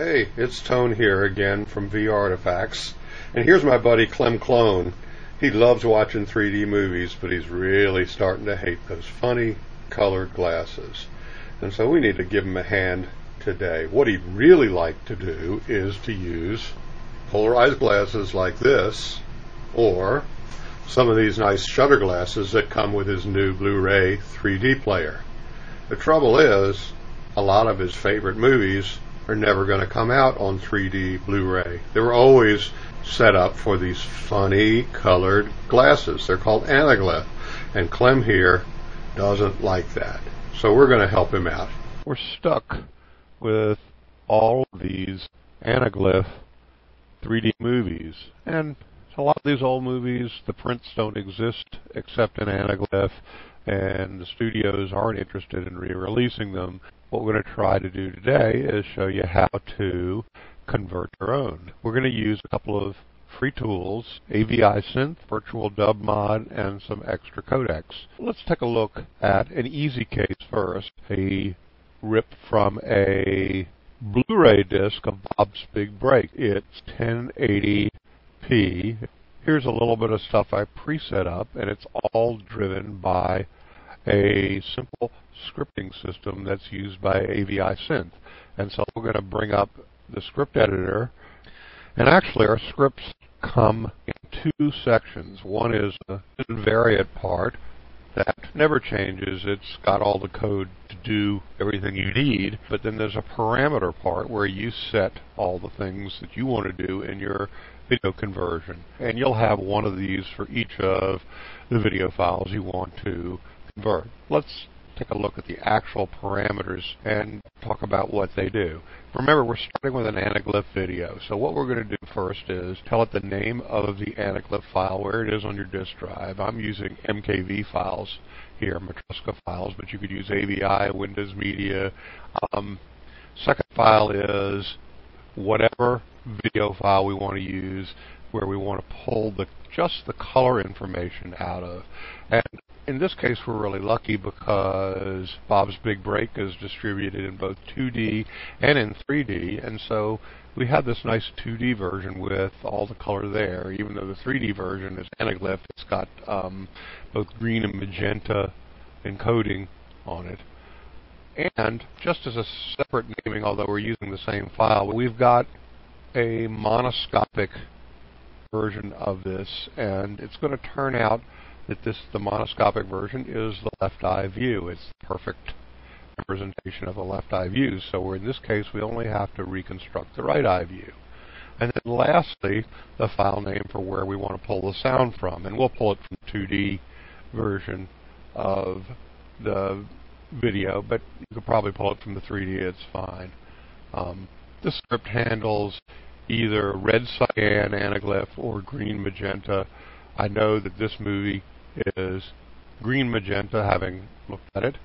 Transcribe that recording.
Hey, it's Tone here again from V Artifacts, and here's my buddy Clem Clone. He loves watching 3D movies, but he's really starting to hate those funny colored glasses. And so we need to give him a hand today. What he'd really like to do is to use polarized glasses like this, or some of these nice shutter glasses that come with his new Blu-ray 3D player. The trouble is, a lot of his favorite movies are never going to come out on 3D Blu-ray. They were always set up for these funny colored glasses. They're called Anaglyph, and Clem here doesn't like that. So we're going to help him out. We're stuck with all of these Anaglyph 3D movies, and a lot of these old movies, the prints don't exist except in Anaglyph, and the studios aren't interested in re-releasing them. What we're going to try to do today is show you how to convert your own. We're going to use a couple of free tools, AVI Synth, Virtual Dub Mod, and some extra codecs. Let's take a look at an easy case first, a rip from a Blu-ray disc of Bob's Big Break. It's 1080p. Here's a little bit of stuff I preset up, and it's all driven by a simple scripting system that's used by AVI Synth. And so we're going to bring up the script editor, and actually our scripts come in two sections. One is the invariant part that never changes. It's got all the code to do everything you need, but then there's a parameter part where you set all the things that you want to do in your video conversion. And you'll have one of these for each of the video files you want to convert. Let's take a look at the actual parameters and talk about what they do. Remember, we're starting with an Anaglyph video, so what we're going to do first is tell it the name of the Anaglyph file, where it is on your disk drive. I'm using MKV files here, Matroska files, but you could use AVI, Windows Media. Second file is whatever video file we want to use, where we want to pull just the color information out of. And in this case, we're really lucky because Bob's Big Break is distributed in both 2D and in 3D, and so we have this nice 2D version with all the color there. Even though the 3D version is Anaglyph, it's got both green and magenta encoding on it. And just as a separate naming, although we're using the same file, we've got a monoscopic version of this, and it's going to turn out that the monoscopic version is the left eye view. It's the perfect representation of the left eye view. So in this case, we only have to reconstruct the right eye view. And then lastly, the file name for where we want to pull the sound from. And we'll pull it from the 2D version of the video, but you could probably pull it from the 3D, it's fine. This script handles either red cyan Anaglyph or green magenta. I know that this movie is green magenta, having looked at it.